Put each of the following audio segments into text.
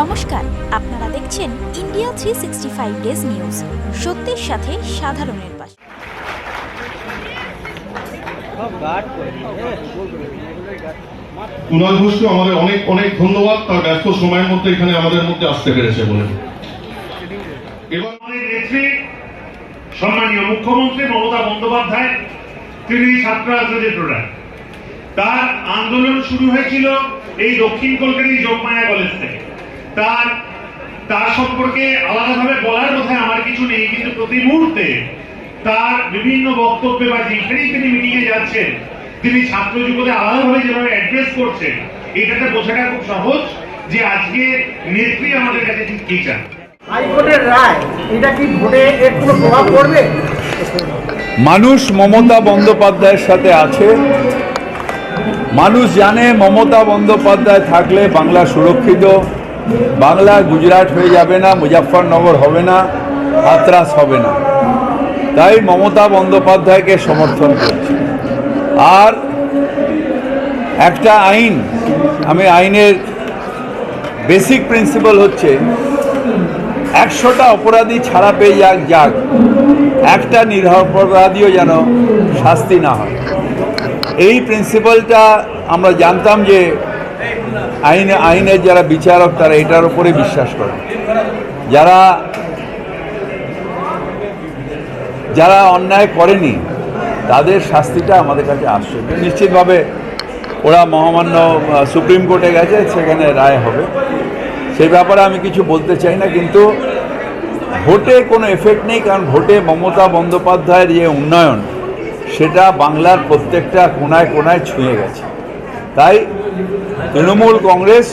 নমস্কার, আপনারা দেখছেন ইন্ডিয়া 365 ডেজ নিউজ। সত্যের সাথে সাধারণের পাশে। কুণাল ঘোষকে আমাদের অনেক অনেক ধন্যবাদ, তার ব্যস্ত সময়ের মধ্যে এখানে আমাদের মধ্যে আসতে পেরেছে বলে। এবার আমাদের নেত্রী সম্মানীয় মুখ্যমন্ত্রী মমতা বন্দ্যোপাধ্যায়, তিনি ছাত্র রাজনীতির প্রোডাক্ট। তার আন্দোলন শুরু হয়েছিল এই দক্ষিণ কলকাতার যোগমায়া কলেজ থেকে। তার সম্পর্কে আলাদাভাবে বলার কথা আমার কিছু নেই, কিন্তু প্রতি মুহূর্তে তার বিভিন্ন বক্তব্যে বা যেখানেই তিনি মিটিং এ যাচ্ছেন, তিনি ছাত্র যুবদের আলাদাভাবে যেভাবে অ্যাড্রেস করছেন, এটাতে বোঝাটা খুব সহজ যে আজকে নেত্রী আমাদের কাছে ঠিক কি চান। হাইকোর্টের রায়, এটা কি ভোটে এর কোনো প্রভাব পড়বে? মানুষ মমতা বন্দ্যোপাধ্যায়ের সাথে আছে। মানুষ জানে মমতা বন্দ্যোপাধ্যায় থাকলে বাংলা সুরক্ষিত, বাংলা গুজরাট হয়ে যাবে না, মুজাফফরনগর হবে না, হাতরাস হবে না। তাই মমতা বন্দ্যোপাধ্যায়কে সমর্থন করছি। আর একটা আইন, আমি আইনের বেসিক প্রিন্সিপাল হচ্ছে 100টা অপরাধী ছাড়া পেয়ে যাক, একটা নিরপরাধীও যেন শাস্তি না হয়। এই প্রিন্সিপালটা আমরা জানতাম যে আইনের যারা বিচারক তারা এটার উপরে বিশ্বাস করে। যারা অন্যায় করেনি তাদের শাস্তিটা আমাদের কাছে আসছে। নিশ্চিতভাবে ওরা মহামান্য সুপ্রিম কোর্টে গেছে, সেখানে রায় হবে। সেই ব্যাপারে আমি কিছু বলতে চাই না, কিন্তু ভোটে কোনো এফেক্ট নেই, কারণ ভোটে মমতা বন্দ্যোপাধ্যায়ের যে উন্নয়ন সেটা বাংলার প্রত্যেকটা কোনায় কোনায় ছুঁয়ে গেছে। তাই তৃণমূল কংগ্রেস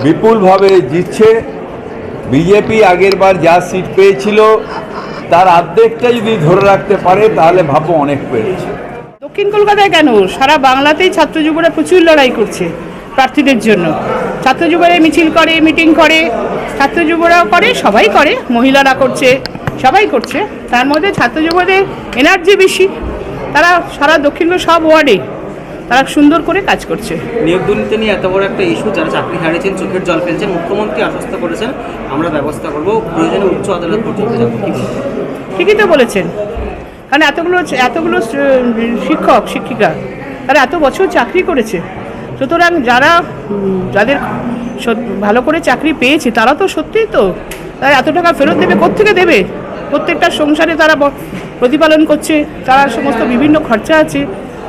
বিপুলভাবে জিতছে। বিজেপি আগের বার যা সিট পেয়েছিল তার অর্ধেকটা যদি ধরে রাখতে পারে তাহলে ভাবো অনেক পেয়েছে। দক্ষিণ কলকাতায় কেন, সারা বাংলাতেই ছাত্র যুবরা প্রচুর লড়াই করছে প্রার্থীদের জন্য। ছাত্র যুবরা মিছিল করে, মিটিং করে, ছাত্র যুবরাও করে, সবাই করে, মহিলারা করছে, সবাই করছে। তার মধ্যে ছাত্র যুবদের এনার্জি বেশি, তারা সারা দক্ষিণ সব ওয়ার্ডে তারা সুন্দর করে কাজ করছে। নিয়োগ দুর্নীতি নিয়ে এত বড় একটা ইস্যু, যারা চাকরি হারিয়েছেন, চোখের জল ফেলছেন, মুখ্যমন্ত্রী আশ্বস্ত করেছেন আমরা ব্যবস্থা করব, প্রয়োজনে উচ্চ আদালত পর্যন্ত যাবো। ঠিকই তো বলেছেন, কারণ এতগুলো শিক্ষক শিক্ষিকা তারা এত বছর চাকরি করেছে। সুতরাং যাদের ভালো করে চাকরি পেয়েছে তারা তো সত্যিই তো তারা এত টাকা ফেরত দেবে, কোত্থেকে দেবে? প্রত্যেকটা সংসারে তারা প্রতিপালন করছে, তারা সমস্ত বিভিন্ন খরচা আছে,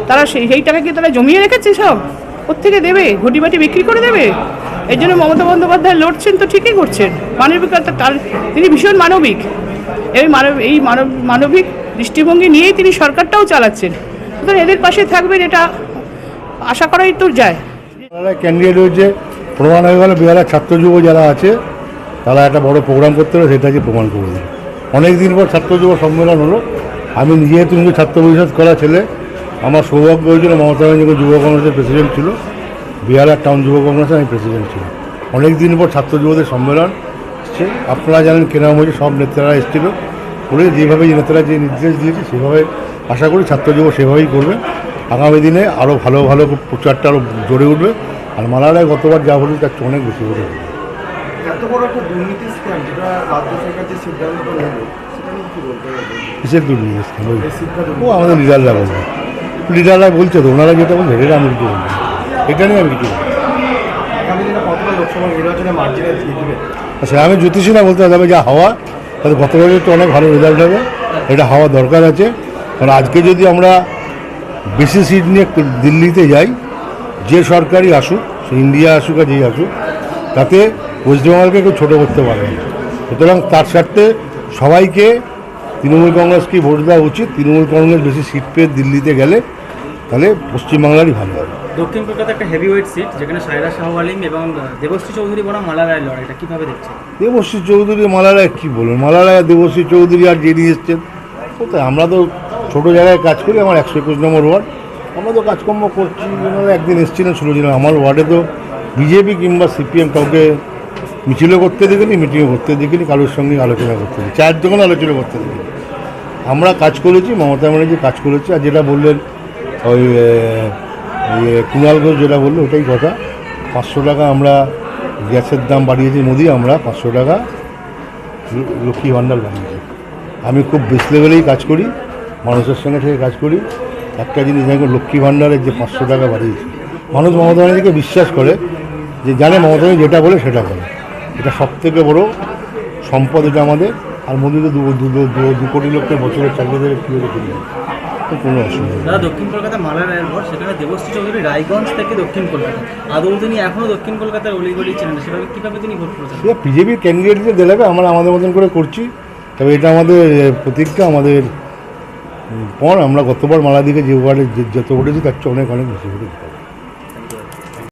তারা সেই টাকা কি তারা জমিয়ে রেখেছে? সব কোত্থেকে দেবে? ঘটিবাটি বিক্রি করে দেবে? এই জন্য মমতা বন্দ্যোপাধ্যায় লড়ছেন, তো ঠিকই করছেন। মানবিকতা, তিনি ভীষণ মানবিক। এই মানবিক দৃষ্টিভঙ্গি নিয়েই তিনি সরকারটাও চালাচ্ছেন। সুতরাং এদের পাশে থাকবেন, এটা আশা করাই তো যায়। ক্যান্ডিডেট হয়েছে, প্রমাণ হয়ে গেল বিহারের ছাত্র যুব যারা আছে তারা একটা বড় প্রোগ্রাম করতে হবে, সেটাকে প্রমাণ করে দিল। অনেক দিন পর ছাত্র যুব সম্মেলন হলো। আমি যেহেতু ছাত্র পরিষদ করা ছেলে, আমার সৌভাগ্য হয়েছিল মমতা ব্যানার্জি যখন যুব কংগ্রেসের প্রেসিডেন্ট ছিল, বিহারের টাউন যুব কংগ্রেসের আমি প্রেসিডেন্ট ছিল। অনেক দিন পর ছাত্র যুবদের সম্মেলন হচ্ছে। আপনারা জানেন কেরাম হয়েছে, সব নেতারা এসেছিল করে, যেভাবে নেতারা যে নির্দেশ দিয়েছে সেভাবে আশা করি ছাত্র যুব সেভাবেই করবে। আগামী দিনে আরও ভালো ভালো প্রচারটা আরও জোরে উঠবে। আর মালারায় গতবার যা হলো তার চেয়ে অনেক বেশি করে হবে। এত বড় একটা দুর্নীতি স্ক্যাম, যেটা রাজ্য সরকার যে সিদ্ধান্ত নেবে, সেটা নিয়ে কি বলতে হবে? কিসের দুর্নীতি স্ক্যাম? ও আমাদের লিডাররা বলবে, লিডাররা বলছে তো, ওনারা যেটা বলছে সেটা আমি কিছু বলবো, এটা নিয়ে আমি কিছু বলবো। আগামী দিনে কতটা লোকসভা নির্বাচনে মার্জিনে দিয়ে দেবে? আচ্ছা, আমি জ্যোতিষী না বলতে হবে, যা হওয়া তাহলে গত বছর তো অনেক ভালো রেজাল্ট হবে, এটা হওয়া দরকার আছে। কারণ আজকে যদি আমরা বেশি সিট নিয়ে দিল্লিতে যাই, যে সরকারই আসুক, সে ইন্ডিয়া আসুক আর যেই আসুক, তাতে ওয়েস্টবেঙ্গলকে কেউ ছোটো করতে পারবে না। সুতরাং তার স্বার্থে সবাইকে তৃণমূল কংগ্রেসকেই ভোট দেওয়া উচিত। তৃণমূল কংগ্রেস বেশি সিট পেয়ে দিল্লিতে গেলে তাহলে পশ্চিমবাংলারই ভালো হবে। দক্ষিণ কলকাতা একটা হেভিওয়েট সিট, যেখানে সায়রা শাহ আলিম এবং দেবশ্রী চৌধুরী বনাম মালা রায় লড়াইটা কীভাবে দেখছেন? দেবশ্রী চৌধুরী মালা রায় কী বলবেন? মালা রায় দেবশ্রী চৌধুরী আর জেডি এসছেন, কোথায়? আমরা তো ছোটো জায়গায় কাজ করি, আমার 121 নম্বর ওয়ার্ড, আমরা তো কাজকর্ম করছি। ওনারা একদিন এসেছিলেন, শুনেছিলাম আমার ওয়ার্ডে তো বিজেপি কিংবা সিপিএম কাউকে মিছিলও করতে দেখিনি, মিটিংও করতে দেখিনি, কারোর সঙ্গে আলোচনা করতে দেখিনি, চায়ের দোকানে আলোচনা করতে দেখিনি। আমরা কাজ করেছি, মমতা ব্যানার্জি কাজ করেছে। আর যেটা বললেন ওই কুণাল ঘোষ যেটা বললো ওটাই কথা, 500 টাকা আমরা গ্যাসের দাম বাড়িয়েছে মোদি, আমরা 500 টাকা লক্ষ্মী ভাণ্ডার বাড়িয়েছি। আমি খুব বেশ লেভেলেই কাজ করি, মানুষের সঙ্গে থেকে কাজ করি। একটা জিনিস দেখো, লক্ষ্মী ভাণ্ডারের যে 500 টাকা বাড়িয়েছে, মানুষ মমতা ব্যানার্জিকে বিশ্বাস করে, যে জানে মমতা ব্যানার্জি যেটা বলে সেটা করে। এটা সবথেকে বড় সম্পদ এটা আমাদের। আর মোদি তো 2 কোটি লোকের বছরের চাকরি দেবে, কী হলে কিনবে, তো কোনো অসুবিধা নেই। দাদা, দক্ষিণ কলকাতা মালা রায়ের পর সেখানে দেবশ্রী চৌধুরী রায়গঞ্জ থেকে দক্ষিণ কলকাতা, আদৌ তিনি এখনও দক্ষিণ কলকাতার অলিগলি চেনেন না, সেভাবে কীভাবে তিনি ভোট করেছেন? সেটা বিজেপির ক্যান্ডিডেটদের দেখাবে, আমরা আমাদের মতন করে করছি। তবে এটা আমাদের প্রতিজ্ঞা, আমাদের পর আমরা গতবার মালা দিকে যে ওয়ার্ডে যত উঠেছি তার চেয়ে অনেক অনেক বেশি উঠেছি।